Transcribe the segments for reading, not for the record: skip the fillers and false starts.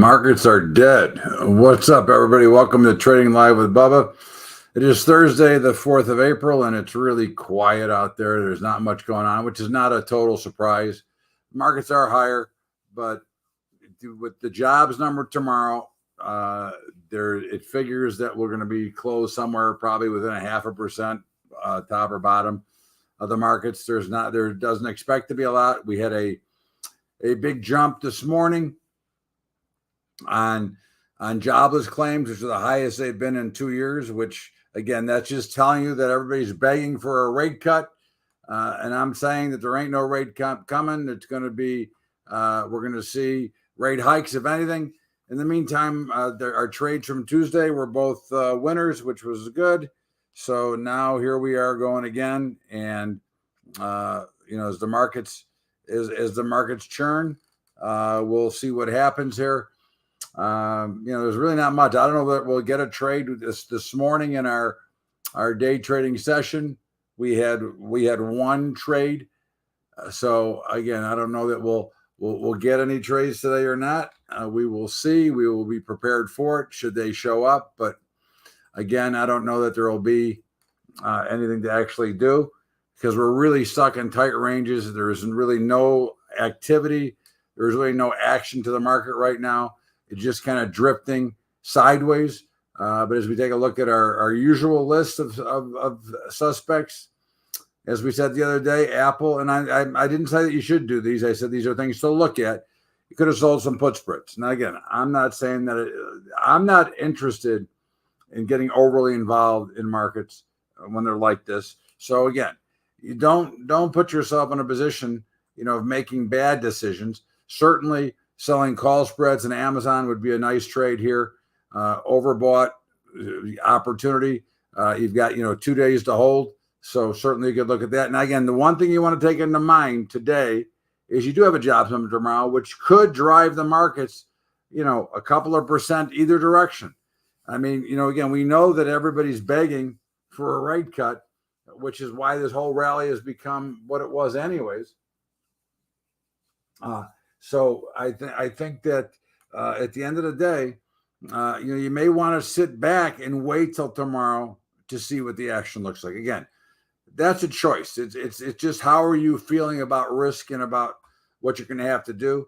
Markets are dead. What's up, everybody? Welcome to Trading Live with Bubba. It is Thursday, the 4th of April, and it's really quiet out there. There's not much going on, which is not a total surprise. Markets are higher, but with the jobs number tomorrow, it figures that we're going to be closed somewhere probably within 0.5%, top or bottom of the markets. There doesn't expect to be a lot. We had a big jump this morning on jobless claims, which are the highest they've been in 2 years, which again, that's just telling you that everybody's begging for a rate cut. And I'm saying that there ain't no rate cut coming. It's going to be, we're going to see rate hikes, if anything. In the meantime, our trades from Tuesday were both winners, which was good. So now here we are going again. And, as the markets churn, we'll see what happens here. There's really not much. I don't know that we'll get a trade this morning in our day trading session. We had one trade. So again, I don't know that we'll get any trades today or not. We will see. We will be prepared for it should they show up. But again, I don't know that there will be anything to actually do because we're really stuck in tight ranges. There isn't really no activity. There's really no action to the market right now. It's just kind of drifting sideways. But as we take a look at our usual list of suspects, as we said the other day, Apple, and I didn't say that you should do these. I said these are things to look at. You could have sold some put spreads. Now, again, I'm not saying that I'm not interested in getting overly involved in markets when they're like this. So again, you don't put yourself in a position, of making bad decisions. Certainly, selling call spreads and Amazon would be a nice trade here. Overbought opportunity. You've got 2 days to hold. So certainly you could look at that. And again, the one thing you want to take into mind today is you do have a jobs number tomorrow, which could drive the markets, a couple of percent either direction. I mean, again, we know that everybody's begging for a rate cut, which is why this whole rally has become what it was anyways. So I think that at the end of the day, you may want to sit back and wait till tomorrow to see what the action looks like. Again, that's a choice. It's just how are you feeling about risk and about what you're going to have to do.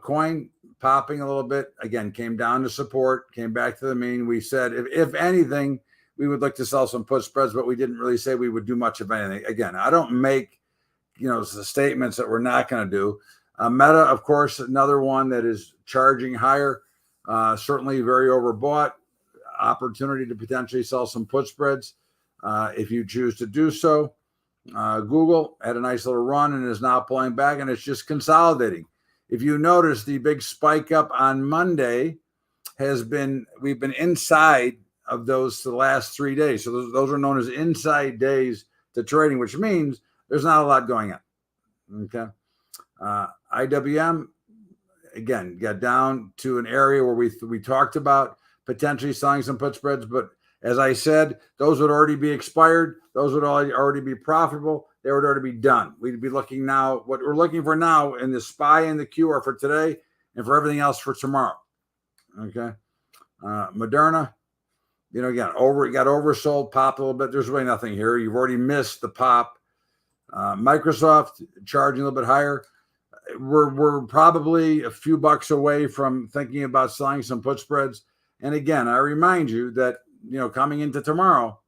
Coin popping a little bit again, came down to support, came back to the mean. We said if anything, we would look to sell some put spreads, but we didn't really say we would do much of anything. Again, I don't make statements that we're not going to do. Meta, of course, another one that is charging higher, certainly very overbought. Opportunity to potentially sell some put spreads if you choose to do so. Google had a nice little run and is now pulling back, and it's just consolidating. If you notice, the big spike up on Monday we've been inside of those for the last 3 days. So those are known as inside days to trading, which means there's not a lot going on. Okay. IWM, again, got down to an area where we talked about potentially selling some put spreads. But as I said, those would already be expired. Those would already be profitable. They would already be done. We'd be looking now, what we're looking for now in the SPY and the Q are for today and for everything else for tomorrow. Okay. Moderna, again, got oversold, popped a little bit. There's really nothing here. You've already missed the pop. Microsoft charging a little bit higher. We're probably a few bucks away from thinking about selling some put spreads. And again, I remind you that, coming into tomorrow,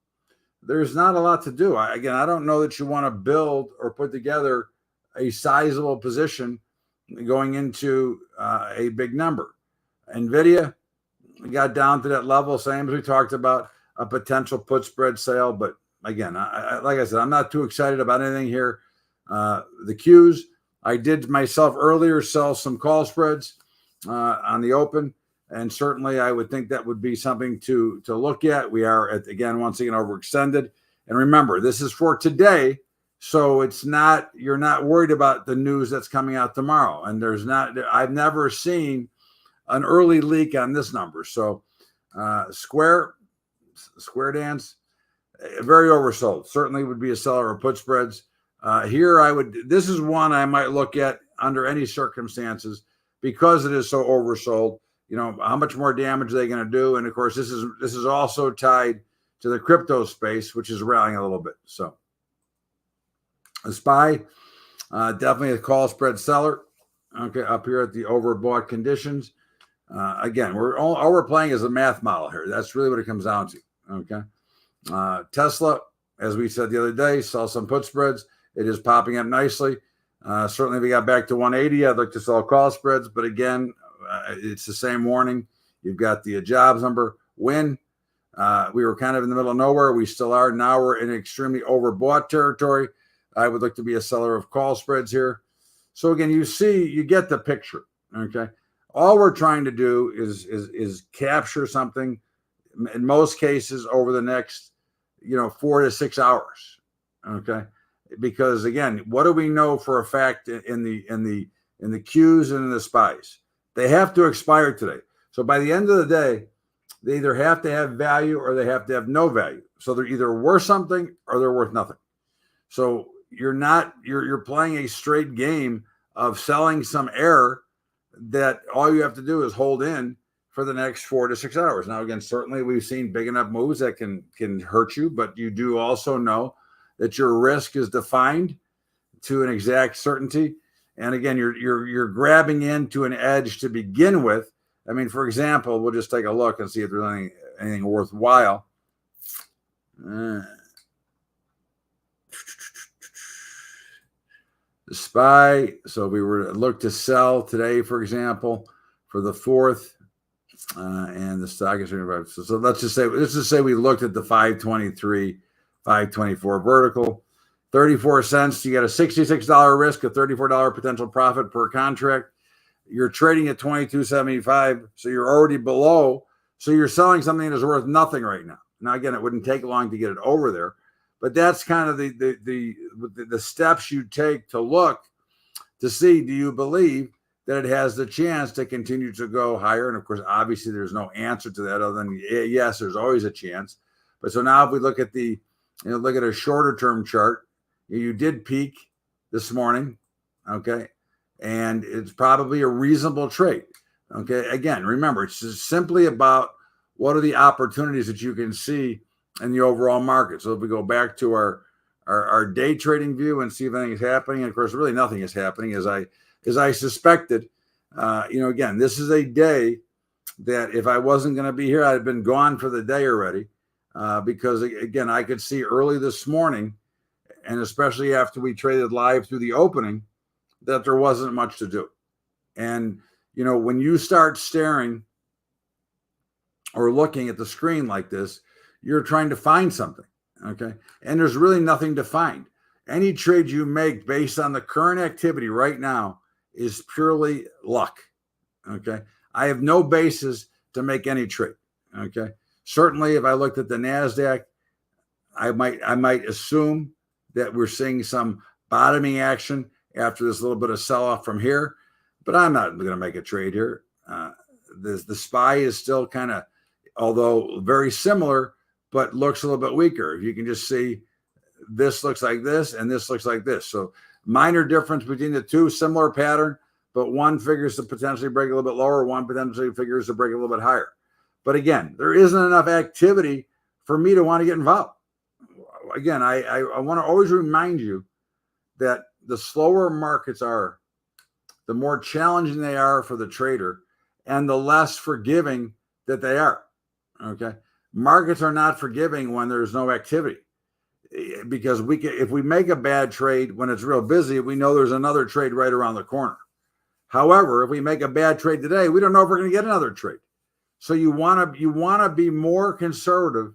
there's not a lot to do. I don't know that you want to build or put together a sizable position going into a big number. NVIDIA got down to that level, same as we talked about, a potential put spread sale. But again, like I said, I'm not too excited about anything here. The Qs, I did myself earlier sell some call spreads on the open, and certainly I would think that would be something to look at. We are once again overextended, and remember, this is for today, so you're not worried about the news that's coming out tomorrow. And I've never seen an early leak on this number. So Square Dance, very oversold. Certainly would be a seller of put spreads. This is one I might look at under any circumstances because it is so oversold. how much more damage are they going to do? And of course, this is also tied to the crypto space, which is rallying a little bit. So the SPY, definitely a call spread seller. Okay, up here at the overbought conditions. Again, all we're playing is a math model here. That's really what it comes down to. Okay, Tesla, as we said the other day, saw some put spreads. It is popping up nicely. Certainly, if we got back to 180, I'd like to sell call spreads. But again, it's the same warning. You've got the jobs number win. We were kind of in the middle of nowhere. We still are. Now we're in extremely overbought territory. I would look to be a seller of call spreads here. So again, you get the picture. Okay. All we're trying to do is capture something in most cases over the next, 4 to 6 hours. Okay. Because again, what do we know for a fact in the Qs and in the SPYs? They have to expire today. So by the end of the day, they either have to have value or they have to have no value. So they're either worth something or they're worth nothing. So you're playing a straight game of selling some error that all you have to do is hold in for the next 4 to 6 hours. Now, again, certainly we've seen big enough moves that can hurt you, but you do also know that your risk is defined to an exact certainty. And again, you're grabbing into an edge to begin with. I mean, for example, we'll just take a look and see if there's anything worthwhile. The SPY. So we were to look to sell today, for example, for the 4th, and the stock is so let's just say we looked at the 523, 524 vertical, 34 cents. You got a $66 risk, a $34 potential profit per contract. You're trading at 22.75, so you're already below. So you're selling something that is worth nothing right now. Now, again, it wouldn't take long to get it over there, but that's kind of the steps you take to look to see, do you believe that it has the chance to continue to go higher? And of course, obviously, there's no answer to that other than yes, there's always a chance. But so now if we look at look at a shorter term chart, you did peak this morning, okay? And it's probably a reasonable trade. Okay. Again, remember, it's just simply about what are the opportunities that you can see in the overall market. So if we go back to our day trading view and see if anything is happening, and of course, really nothing is happening as I suspected. Again, this is a day that if I wasn't going to be here, I'd have been gone for the day already. Because again, I could see early this morning, and especially after we traded live through the opening, that there wasn't much to do. And, when you start staring or looking at the screen like this, you're trying to find something, okay? And there's really nothing to find. Any trade you make based on the current activity right now is purely luck, okay? I have no basis to make any trade, okay? Certainly, if I looked at the NASDAQ, I might assume that we're seeing some bottoming action after this little bit of sell-off from here, but I'm not going to make a trade here. The SPY is still kind of, although very similar, but looks a little bit weaker. You can just see this looks like this and this looks like this. So minor difference between the two, similar pattern, but one figures to potentially break a little bit lower, one potentially figures to break a little bit higher. But again, there isn't enough activity for me to want to get involved. Again, I want to always remind you that the slower markets are, the more challenging they are for the trader and the less forgiving that they are. Okay. Markets are not forgiving when there's no activity, because if we make a bad trade when it's real busy, we know there's another trade right around the corner. However, if we make a bad trade today, we don't know if we're going to get another trade. So you want to be more conservative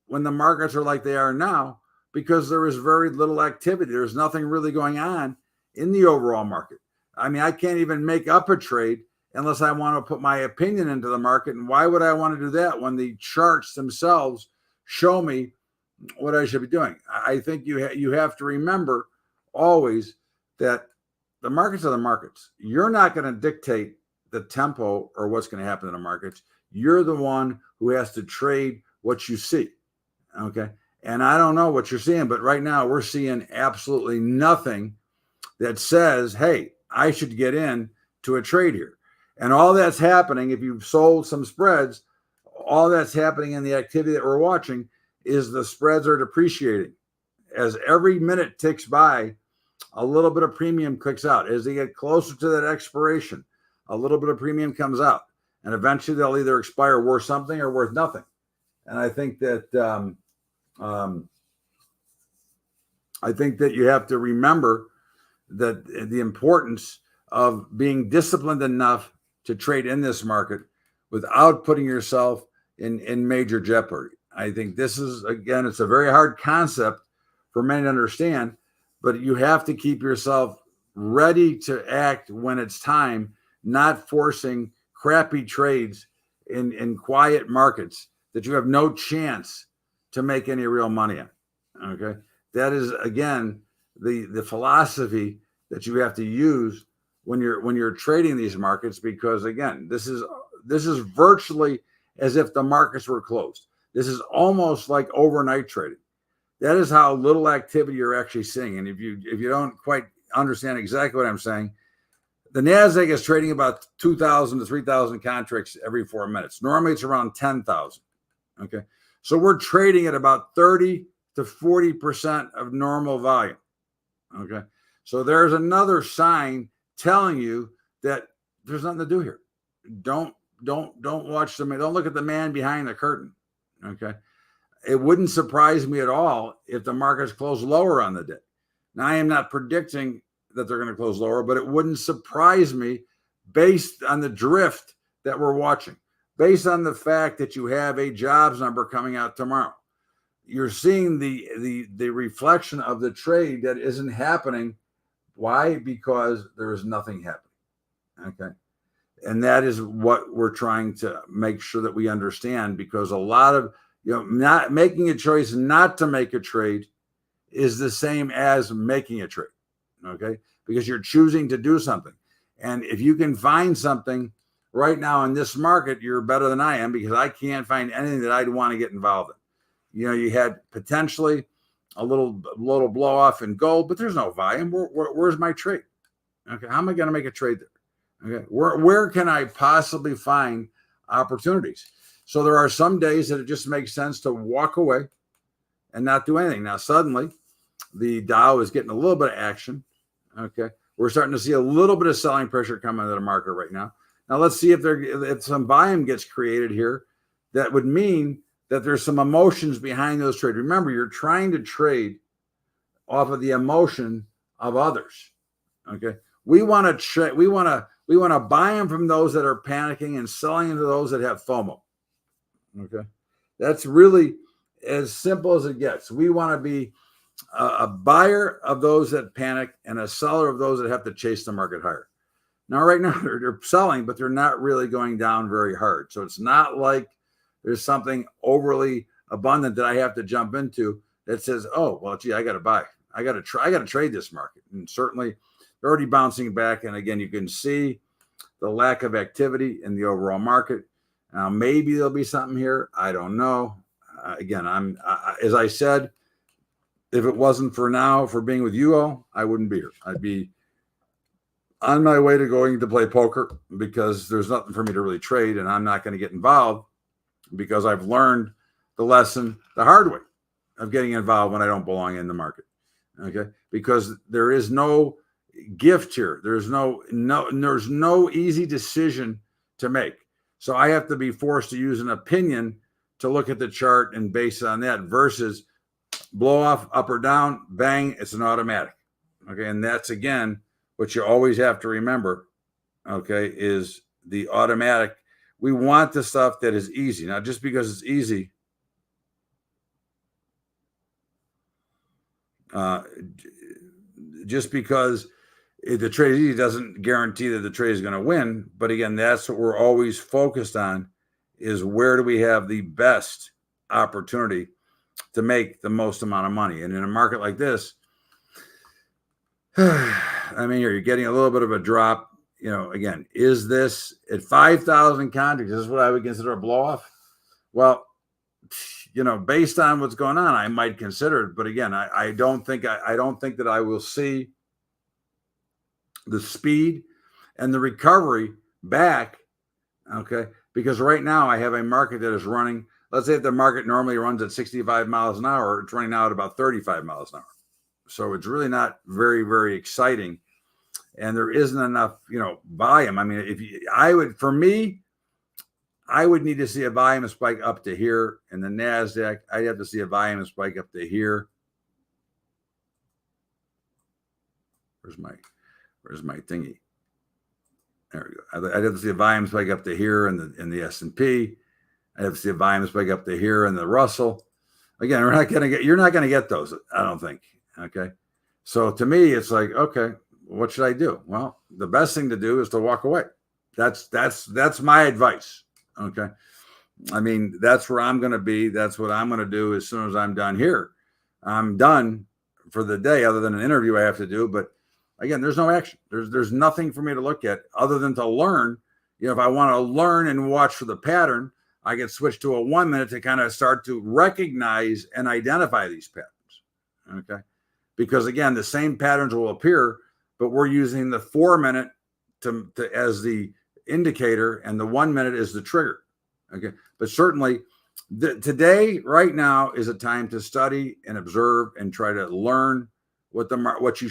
when the markets are like they are now, because there is very little activity. There's nothing really going on in the overall market. I mean, I can't even make up a trade unless I want to put my opinion into the market. And why would I want to do that when the charts themselves show me what I should be doing? I think you have to remember always that the markets are the markets. You're not going to dictate the tempo or what's going to happen in the markets. You're the one who has to trade what you see. Okay. And I don't know what you're seeing, but right now we're seeing absolutely nothing that says, hey, I should get in to a trade here. And all that's happening, if you've sold some spreads, all that's happening in the activity that we're watching is the spreads are depreciating. As every minute ticks by, a little bit of premium clicks out. As they get closer to that expiration, a little bit of premium comes out. And eventually they'll either expire worth something or worth nothing. And I think that you have to remember that the importance of being disciplined enough to trade in this market without putting yourself in major jeopardy. I think this is, again, it's a very hard concept for many to understand, but you have to keep yourself ready to act when it's time, not forcing crappy trades in quiet markets that you have no chance to make any real money on. Okay. That is, again, the philosophy that you have to use when you're trading these markets, because again, this is virtually as if the markets were closed. This is almost like overnight trading. That is how little activity you're actually seeing. And if you don't quite understand exactly what I'm saying, the NASDAQ is trading about 2,000 to 3,000 contracts every 4 minutes. Normally it's around 10,000. Okay. So we're trading at about 30 to 40% of normal volume. Okay. So there's another sign telling you that there's nothing to do here. Don't watch them. Don't look at the man behind the curtain. Okay. It wouldn't surprise me at all if the markets close lower on the day. Now, I am not predicting that they're going to close lower, but it wouldn't surprise me based on the drift that we're watching, based on the fact that you have a jobs number coming out tomorrow. You're seeing the reflection of the trade that isn't happening. Why? Because there is nothing happening. Okay. And that is what we're trying to make sure that we understand, because a lot of, not making a choice not to make a trade is the same as making a trade. Okay. Because you're choosing to do something. And if you can find something right now in this market, you're better than I am, because I can't find anything that I'd want to get involved in. You had potentially a little blow off in gold, but there's no volume. Where's my trade? Okay. How am I going to make a trade there? Okay. Where can I possibly find opportunities? So there are some days that it just makes sense to walk away and not do anything. Now, suddenly the Dow is getting a little bit of action. Okay. We're starting to see a little bit of selling pressure come into the market right now. Now let's see if some volume gets created here. That would mean that there's some emotions behind those trades. Remember, you're trying to trade off of the emotion of others. Okay. We want to buy them from those that are panicking and selling them to those that have FOMO. Okay. That's really as simple as it gets. We want to be a buyer of those that panic and a seller of those that have to chase the market higher. Now, right now they're selling, but they're not really going down very hard. So it's not like there's something overly abundant that I have to jump into that says, oh, well, gee, I got to buy. I got to trade this market. And certainly they're already bouncing back. And again, you can see the lack of activity in the overall market. Now, maybe there'll be something here. I don't know. Again, as I said, if it wasn't for being with you all, I wouldn't be here. I'd be on my way to going to play poker, because there's nothing for me to really trade, and I'm not going to get involved, because I've learned the lesson the hard way of getting involved when I don't belong in the market. Okay. Because there is no gift here. There's no easy decision to make. So I have to be forced to use an opinion to look at the chart and base it on that, versus blow off up or down, bang, it's an automatic. Okay. And that's, again, what you always have to remember. Okay. Is the automatic. We want the stuff that is easy. Now, just because it's easy, just because the trade is easy doesn't guarantee that the trade is going to win. But again, that's what we're always focused on, is where do we have the best opportunity to make the most amount of money. And in a market like this, I mean, you're getting a little bit of a drop. Again, is this at 5,000 contracts? Is this what I would consider a blow off? Well, based on what's going on, I might consider it. But again, I don't think that I will see the speed and the recovery back, okay, because right now I have a market that is running, let's say if the market normally runs at 65 miles an hour, it's running now at about 35 miles an hour. So it's really not very, very exciting. And there isn't enough, volume. I mean, for me, I would need to see a volume spike up to here. In the NASDAQ, I'd have to see a volume spike up to here. Where's my thingy? There we go. I'd have to see a volume spike up to here in the S&P. I'd have to see a volume spike up to here in the Russell. Again, you're not going to get those, I don't think. Okay. So to me, it's like, okay, what should I do? Well, the best thing to do is to walk away. That's my advice. Okay. I mean, that's where I'm going to be. That's what I'm going to do as soon as I'm done here. I'm done for the day, other than an interview I have to do. But again, there's no action. There's nothing for me to look at other than to learn. If I want to learn and watch for the pattern, I can switch to a 1 minute to kind of start to recognize and identify these patterns. Okay. Because again, the same patterns will appear, but we're using the 4 minute to as the indicator, and the 1 minute is the trigger. Okay. But certainly today, right now, is a time to study and observe and try to learn what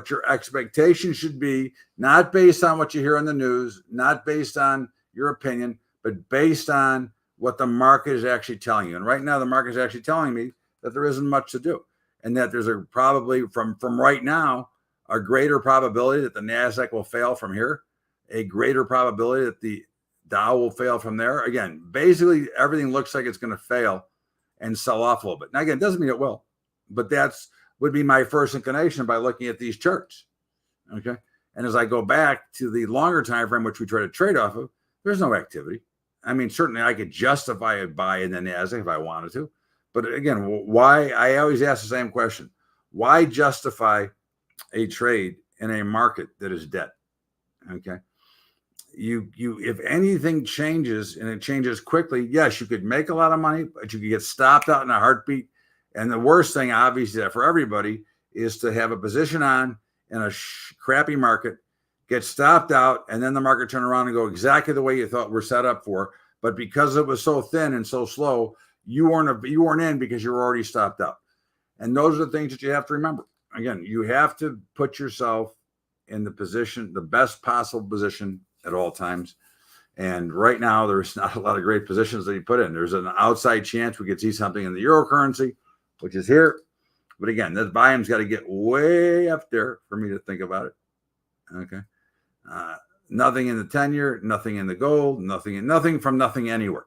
your expectation should be, not based on what you hear on the news, not based on your opinion, but based on what the market is actually telling you. And right now, the market is actually telling me that there isn't much to do, and that there's probably from right now a greater probability that the NASDAQ will fail from here, a greater probability that the Dow will fail from there. Again, basically everything looks like it's going to fail and sell off a little bit. Now, again, it doesn't mean it will, but that's would be my first inclination by looking at these charts. Okay. And as I go back to the longer time frame, which we try to trade off of, there's no activity. I mean, certainly I could justify a buy in the NASDAQ if I wanted to. But again, why? I always ask the same question. Why justify a trade in a market that is dead? Okay. If anything changes, and it changes quickly, yes, you could make a lot of money, but you could get stopped out in a heartbeat. And the worst thing, obviously, for everybody is to have a position on in a crappy market, get stopped out, and then the market turn around and go exactly the way you thought we're set up for. But because it was so thin and so slow, you weren't in because you were already stopped out. And those are the things that you have to remember. Again, you have to put yourself in the position, the best possible position at all times. And right now, there's not a lot of great positions that you put in. There's an outside chance we could see something in the euro currency, which is here. But again, this volume's got to get way up there for me to think about it. Okay. Nothing in the 10-year, nothing in the gold, nothing from nothing anywhere.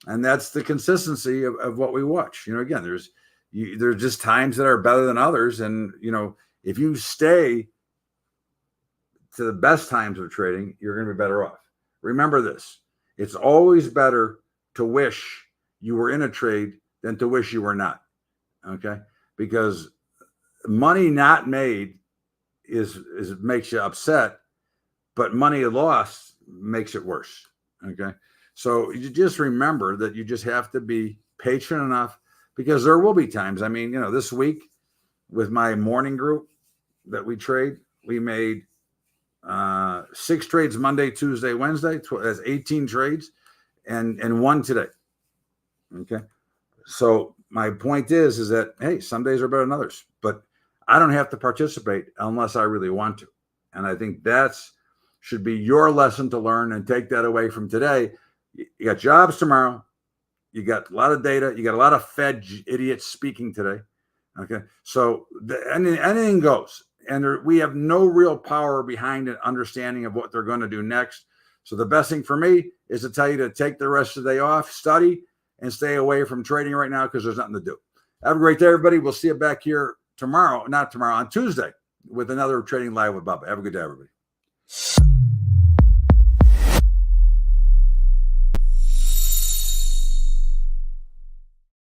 And that's the consistency of what we watch. Again, there's just times that are better than others. And, if you stay to the best times of trading, you're going to be better off. Remember this. It's always better to wish you were in a trade than to wish you were not. Okay. Because money not made is makes you upset, but money lost makes it worse. Okay. So you just remember that you just have to be patient enough, because there will be times. I mean, this week with my morning group that we trade, we made 6 trades Monday, Tuesday, Wednesday. That's 18 trades and 1 today. Okay. So my point is that, hey, some days are better than others, but I don't have to participate unless I really want to. And I think should be your lesson to learn, and take that away from today. You got jobs tomorrow. You got a lot of data. You got a lot of Fed idiots speaking today. Okay. So anything goes. And we have no real power behind an understanding of what they're going to do next. So the best thing for me is to tell you to take the rest of the day off, study, and stay away from trading right now, because there's nothing to do. Have a great day, everybody. We'll see you back here on Tuesday, with another Trading Live with Bubba. Have a good day, everybody.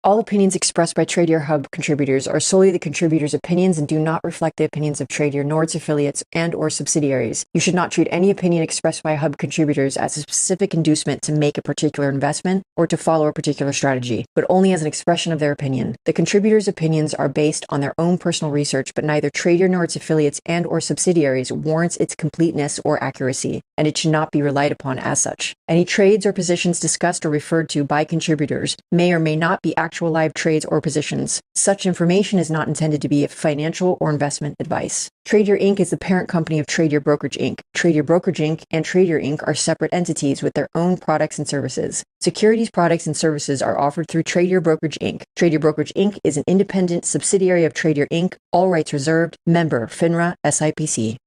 All opinions expressed by Tradier Hub contributors are solely the contributors' opinions and do not reflect the opinions of Tradier nor its affiliates and/or subsidiaries. You should not treat any opinion expressed by Hub contributors as a specific inducement to make a particular investment or to follow a particular strategy, but only as an expression of their opinion. The contributors' opinions are based on their own personal research, but neither Tradier nor its affiliates and/or subsidiaries warrants its completeness or accuracy, and it should not be relied upon as such. Any trades or positions discussed or referred to by contributors may or may not be actual live trades or positions. Such information is not intended to be financial or investment advice. Tradier Inc. is the parent company of Tradier Brokerage Inc. Tradier Brokerage Inc. and Tradier Inc. are separate entities with their own products and services. Securities products and services are offered through Tradier Brokerage Inc. Tradier Brokerage Inc. is an independent subsidiary of Tradier Inc. All rights reserved. Member FINRA SIPC.